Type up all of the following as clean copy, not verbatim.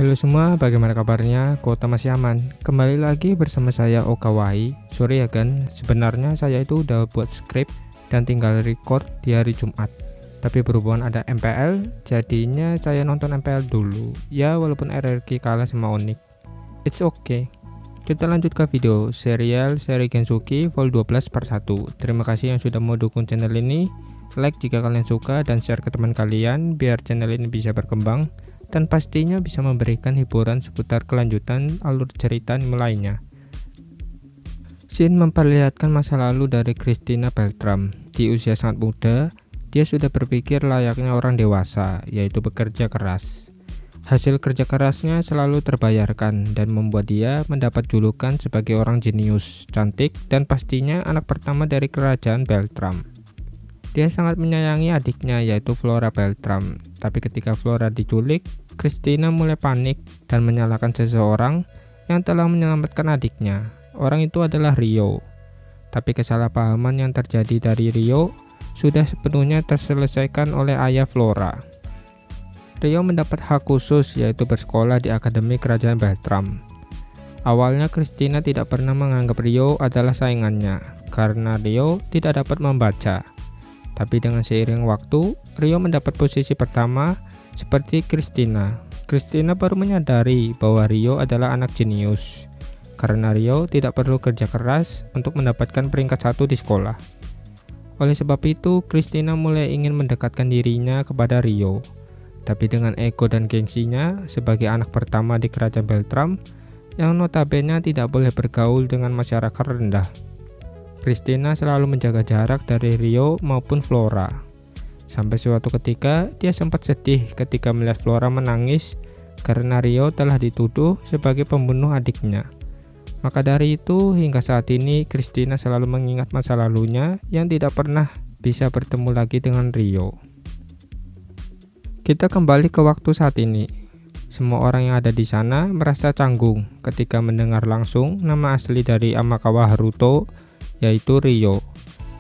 Halo semua, bagaimana kabarnya? Kota masih aman? Kembali lagi bersama saya Okawai. Sorry ya kan, sebenarnya saya itu udah buat skrip dan tinggal record di hari Jumat. Tapi berhubungan ada MPL, jadinya saya nonton MPL dulu. Ya walaupun RRQ kalah sama Onyx, it's okay. Kita lanjut ke video serial seri Gensuki Vol 12 part 1. Terima kasih yang sudah mau dukung channel ini. Like jika kalian suka dan share ke teman kalian biar channel ini bisa berkembang dan pastinya bisa memberikan hiburan seputar kelanjutan alur cerita lainnya. Scene memperlihatkan masa lalu dari Christina Beltram. Di usia sangat muda, dia sudah berpikir layaknya orang dewasa, yaitu bekerja keras. Hasil kerja kerasnya selalu terbayarkan dan membuat dia mendapat julukan sebagai orang jenius, cantik, dan pastinya anak pertama dari kerajaan Beltram. Dia sangat menyayangi adiknya yaitu Flora Beltram, tapi ketika Flora diculik, Christina mulai panik dan menyalahkan seseorang yang telah menyelamatkan adiknya. Orang itu adalah Rio. Tapi kesalahpahaman yang terjadi dari Rio sudah sepenuhnya terselesaikan oleh ayah Flora. Rio mendapat hak khusus yaitu bersekolah di Akademi Kerajaan Beltram. Awalnya Christina tidak pernah menganggap Rio adalah saingannya karena Rio tidak dapat membaca. Tapi dengan seiring waktu, Rio mendapat posisi pertama seperti Christina. Christina baru menyadari bahwa Rio adalah anak jenius karena Rio tidak perlu kerja keras untuk mendapatkan peringkat 1 di sekolah. Oleh sebab itu, Christina mulai ingin mendekatkan dirinya kepada Rio. Tapi dengan ego dan gengsinya sebagai anak pertama di kerajaan Beltram yang notabene tidak boleh bergaul dengan masyarakat rendah, Christina selalu menjaga jarak dari Rio maupun Flora. Sampai suatu ketika dia sempat sedih ketika melihat Flora menangis karena Rio telah dituduh sebagai pembunuh adiknya. Maka dari itu hingga saat ini Christina selalu mengingat masa lalunya yang tidak pernah bisa bertemu lagi dengan Rio. Kita kembali ke waktu saat ini. Semua orang yang ada di sana merasa canggung ketika mendengar langsung nama asli dari Amakawa Haruto, yaitu Rio,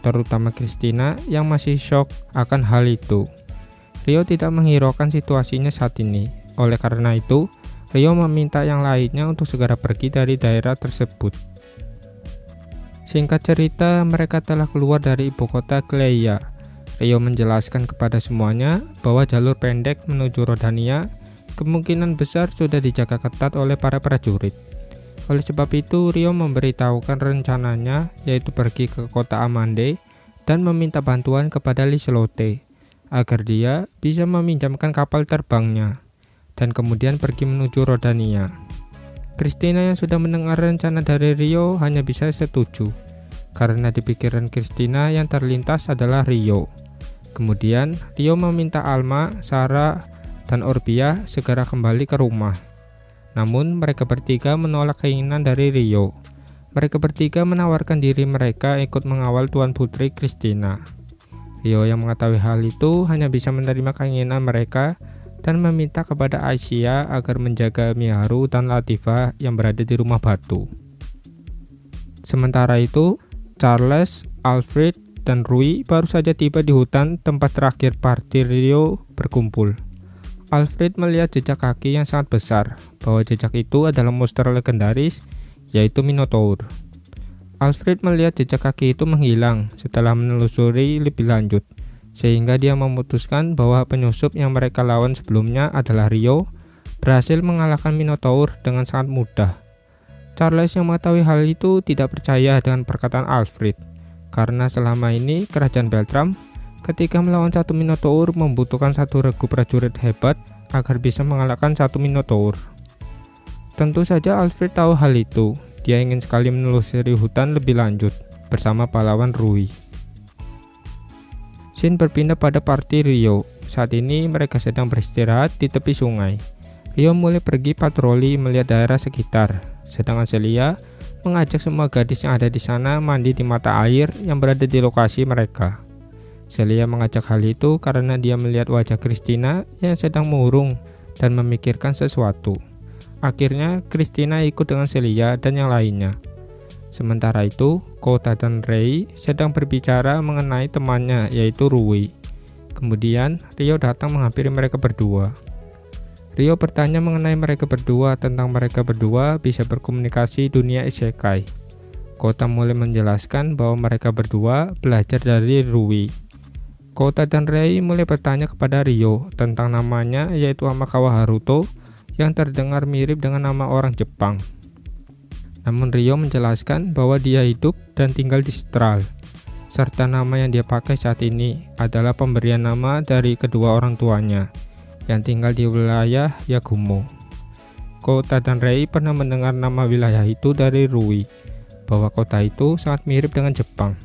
terutama Christina yang masih shock akan hal itu. Rio tidak menghiraukan situasinya saat ini. Oleh karena itu, Rio meminta yang lainnya untuk segera pergi dari daerah tersebut. Singkat cerita, mereka telah keluar dari ibu kota Cleia. Rio menjelaskan kepada semuanya bahwa jalur pendek menuju Rodania kemungkinan besar sudah dijaga ketat oleh para prajurit. Oleh sebab itu, Rio memberitahukan rencananya yaitu pergi ke kota Amande dan meminta bantuan kepada Liselotte agar dia bisa meminjamkan kapal terbangnya dan kemudian pergi menuju Rodania. Christina yang sudah mendengar rencana dari Rio hanya bisa setuju karena di pikiran Christina yang terlintas adalah Rio. Kemudian Rio meminta Alma, Sarah, dan Orbia segera kembali ke rumah. Namun mereka bertiga menolak keinginan dari Rio. Mereka bertiga menawarkan diri mereka ikut mengawal Tuan Putri Christina. Rio yang mengetahui hal itu hanya bisa menerima keinginan mereka dan meminta kepada Aisyah agar menjaga Miharu dan Latifah yang berada di rumah batu. Sementara itu, Charles, Alfred, dan Rui baru saja tiba di hutan tempat terakhir party Rio berkumpul. Alfred melihat jejak kaki yang sangat besar, bahwa jejak itu adalah monster legendaris, yaitu Minotaur. Alfred melihat jejak kaki itu menghilang setelah menelusuri lebih lanjut, sehingga dia memutuskan bahwa penyusup yang mereka lawan sebelumnya adalah Rio, berhasil mengalahkan Minotaur dengan sangat mudah. Charles yang mengetahui hal itu tidak percaya dengan perkataan Alfred, karena selama ini kerajaan Beltram ketika melawan satu Minotaur membutuhkan satu regu prajurit hebat agar bisa mengalahkan satu Minotaur. Tentu saja Alfred tahu hal itu. Dia ingin sekali menelusuri hutan lebih lanjut bersama pahlawan Rui. Scene berpindah pada party Rio. Saat ini mereka sedang beristirahat di tepi sungai. Rio mulai pergi patroli melihat daerah sekitar, sedangkan Celia mengajak semua gadis yang ada di sana mandi di mata air yang berada di lokasi mereka. Celia mengajak hal itu karena dia melihat wajah Christina yang sedang murung dan memikirkan sesuatu. Akhirnya Christina ikut dengan Celia dan yang lainnya. Sementara itu, Kota dan Rei sedang berbicara mengenai temannya yaitu Rui. Kemudian Rio datang menghampiri mereka berdua. Rio bertanya mengenai mereka berdua tentang mereka berdua bisa berkomunikasi dunia isekai. Kota mulai menjelaskan bahwa mereka berdua belajar dari Rui. Kota dan Rei mulai bertanya kepada Rio tentang namanya, yaitu Amakawa Haruto, yang terdengar mirip dengan nama orang Jepang. Namun Rio menjelaskan bahwa dia hidup dan tinggal di Stral, serta nama yang dia pakai saat ini adalah pemberian nama dari kedua orang tuanya yang tinggal di wilayah Yagumo. Kota dan Rei pernah mendengar nama wilayah itu dari Rui, bahwa kota itu sangat mirip dengan Jepang.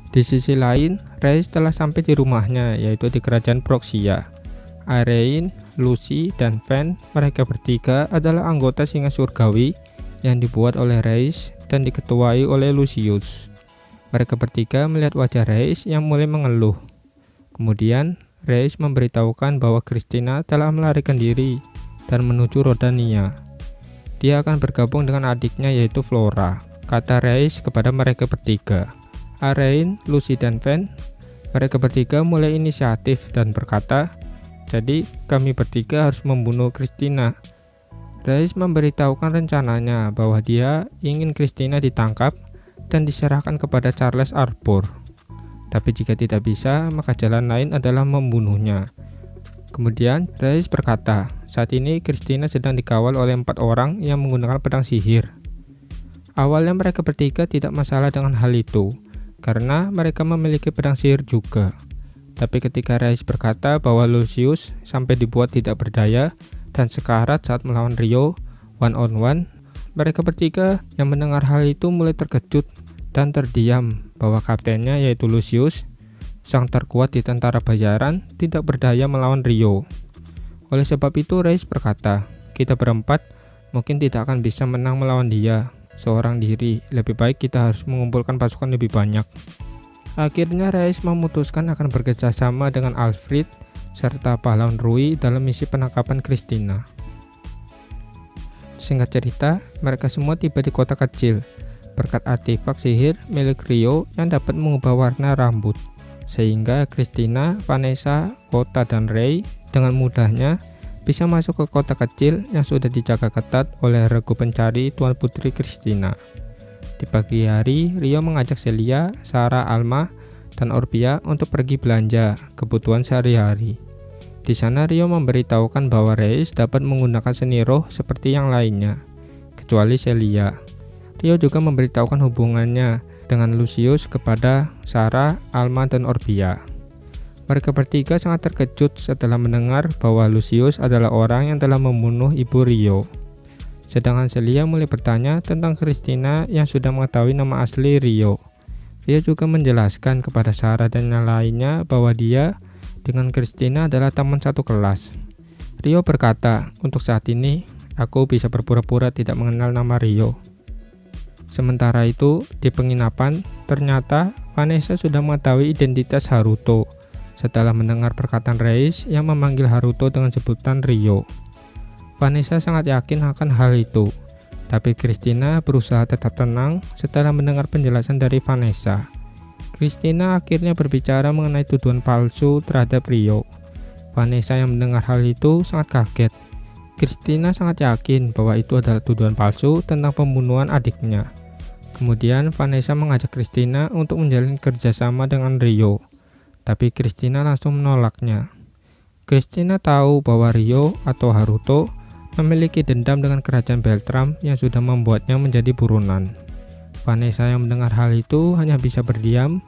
Di sisi lain, Rei telah sampai di rumahnya, yaitu di kerajaan Proxia. Irene, Lucy, dan Van, mereka bertiga adalah anggota singa surgawi yang dibuat oleh Reis dan diketuai oleh Lucius. Mereka bertiga melihat wajah Reis yang mulai mengeluh. Kemudian, Reis memberitahukan bahwa Christina telah melarikan diri dan menuju Rodania. Dia akan bergabung dengan adiknya yaitu Flora, kata Reis kepada mereka bertiga. Irene, Lucy, dan Van, mereka bertiga mulai inisiatif dan berkata, "Jadi kami bertiga harus membunuh Christina." Reis memberitahukan rencananya bahwa dia ingin Christina ditangkap dan diserahkan kepada Charles Arbor. Tapi jika tidak bisa, maka jalan lain adalah membunuhnya. Kemudian Reis berkata, saat ini Christina sedang dikawal oleh 4 orang yang menggunakan pedang sihir. Awalnya mereka bertiga tidak masalah dengan hal itu, karena mereka memiliki pedang sihir juga. Tapi ketika Reis berkata bahwa Lucius sampai dibuat tidak berdaya dan sekarat saat melawan Rio one on one, mereka bertiga yang mendengar hal itu mulai terkejut dan terdiam bahwa kaptennya yaitu Lucius, sang terkuat di tentara bayaran, tidak berdaya melawan Rio. Oleh sebab itu Reis berkata, "Kita berempat mungkin tidak akan bisa menang melawan dia seorang diri, lebih baik kita harus mengumpulkan pasukan lebih banyak." Akhirnya Reis memutuskan akan bekerjasama dengan Alfred serta pahlawan Rui dalam misi penangkapan Christina. Singkat cerita, mereka semua tiba di kota kecil berkat artefak sihir milik Rio yang dapat mengubah warna rambut, sehingga Christina, Vanessa, Kota, dan Rei dengan mudahnya bisa masuk ke kota kecil yang sudah dijaga ketat oleh regu pencari Tuan Putri Christina. Di pagi hari, Rio mengajak Celia, Sarah, Alma, dan Orbia untuk pergi belanja kebutuhan sehari-hari. Di sana Rio memberitahukan bahwa Reis dapat menggunakan seni roh seperti yang lainnya, kecuali Celia. Rio juga memberitahukan hubungannya dengan Lucius kepada Sarah, Alma, dan Orbia. Mereka bertiga sangat terkejut setelah mendengar bahwa Lucius adalah orang yang telah membunuh ibu Rio. Sedangkan Celia mulai bertanya tentang Christina yang sudah mengetahui nama asli Rio. Rio juga menjelaskan kepada Sarah dan yang lainnya bahwa dia dengan Christina adalah teman satu kelas. Rio berkata, "Untuk saat ini, aku bisa berpura-pura tidak mengenal nama Rio." Sementara itu, di penginapan, ternyata Vanessa sudah mengetahui identitas Haruto setelah mendengar perkataan Reis yang memanggil Haruto dengan sebutan Rio. Vanessa sangat yakin akan hal itu, tapi Christina berusaha tetap tenang setelah mendengar penjelasan dari Vanessa. Christina akhirnya berbicara mengenai tuduhan palsu terhadap Rio. Vanessa yang mendengar hal itu sangat kaget. Christina sangat yakin bahwa itu adalah tuduhan palsu tentang pembunuhan adiknya. Kemudian Vanessa mengajak Christina untuk menjalin kerjasama dengan Rio, tapi Christina langsung menolaknya. Christina tahu bahwa Rio atau Haruto memiliki dendam dengan kerajaan Beltram yang sudah membuatnya menjadi buronan. Vanessa yang mendengar hal itu hanya bisa berdiam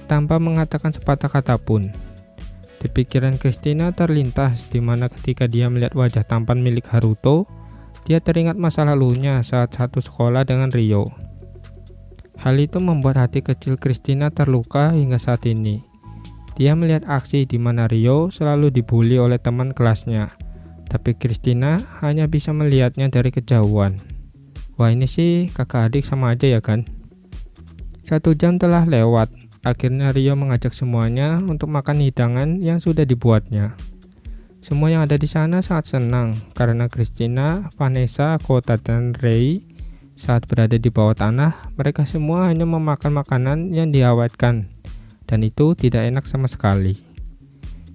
tanpa mengatakan sepatah kata pun. Di pikiran Christina terlintas di mana ketika dia melihat wajah tampan milik Haruto, dia teringat masa lalunya saat satu sekolah dengan Rio. Hal itu membuat hati kecil Christina terluka hingga saat ini. Dia melihat aksi di mana Rio selalu dibully oleh teman kelasnya, tapi Christina hanya bisa melihatnya dari kejauhan. Wah, ini sih kakak adik sama aja ya kan? 1 jam telah lewat. Akhirnya Rio mengajak semuanya untuk makan hidangan yang sudah dibuatnya. Semua yang ada di sana sangat senang karena Christina, Vanessa, Kota, dan Rei saat berada di bawah tanah, mereka semua hanya memakan makanan yang diawetkan, dan itu tidak enak sama sekali.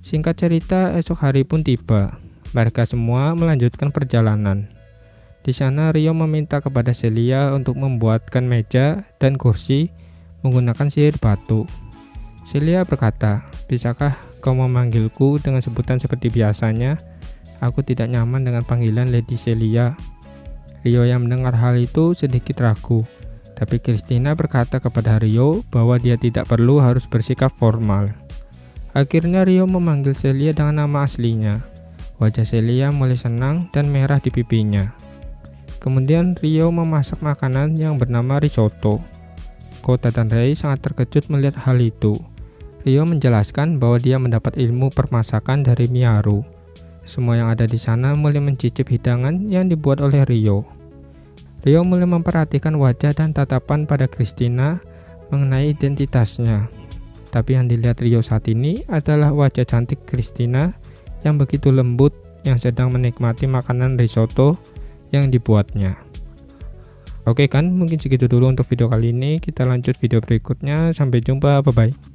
Singkat cerita, esok hari pun tiba. Mereka semua melanjutkan perjalanan. Di sana Rio meminta kepada Celia untuk membuatkan meja dan kursi menggunakan sihir batu. Celia berkata, "Bisakah kau memanggilku dengan sebutan seperti biasanya? Aku tidak nyaman dengan panggilan Lady Celia." Rio yang mendengar hal itu sedikit ragu, tapi Christina berkata kepada Rio bahwa dia tidak perlu harus bersikap formal. Akhirnya Rio memanggil Celia dengan nama aslinya. Wajah Celia mulai senang dan merah di pipinya. Kemudian Rio memasak makanan yang bernama risotto. Kota dan Rei sangat terkejut melihat hal itu. Rio menjelaskan bahwa dia mendapat ilmu permasakan dari Miyaru. Semua yang ada di sana mulai mencicip hidangan yang dibuat oleh Rio. Rio mulai memperhatikan wajah dan tatapan pada Christina mengenai identitasnya. Tapi yang dilihat Rio saat ini adalah wajah cantik Christina yang begitu lembut yang sedang menikmati makanan risotto yang dibuatnya. Oke kan, mungkin segitu dulu untuk video kali ini. Kita lanjut video berikutnya. Sampai jumpa, bye-bye.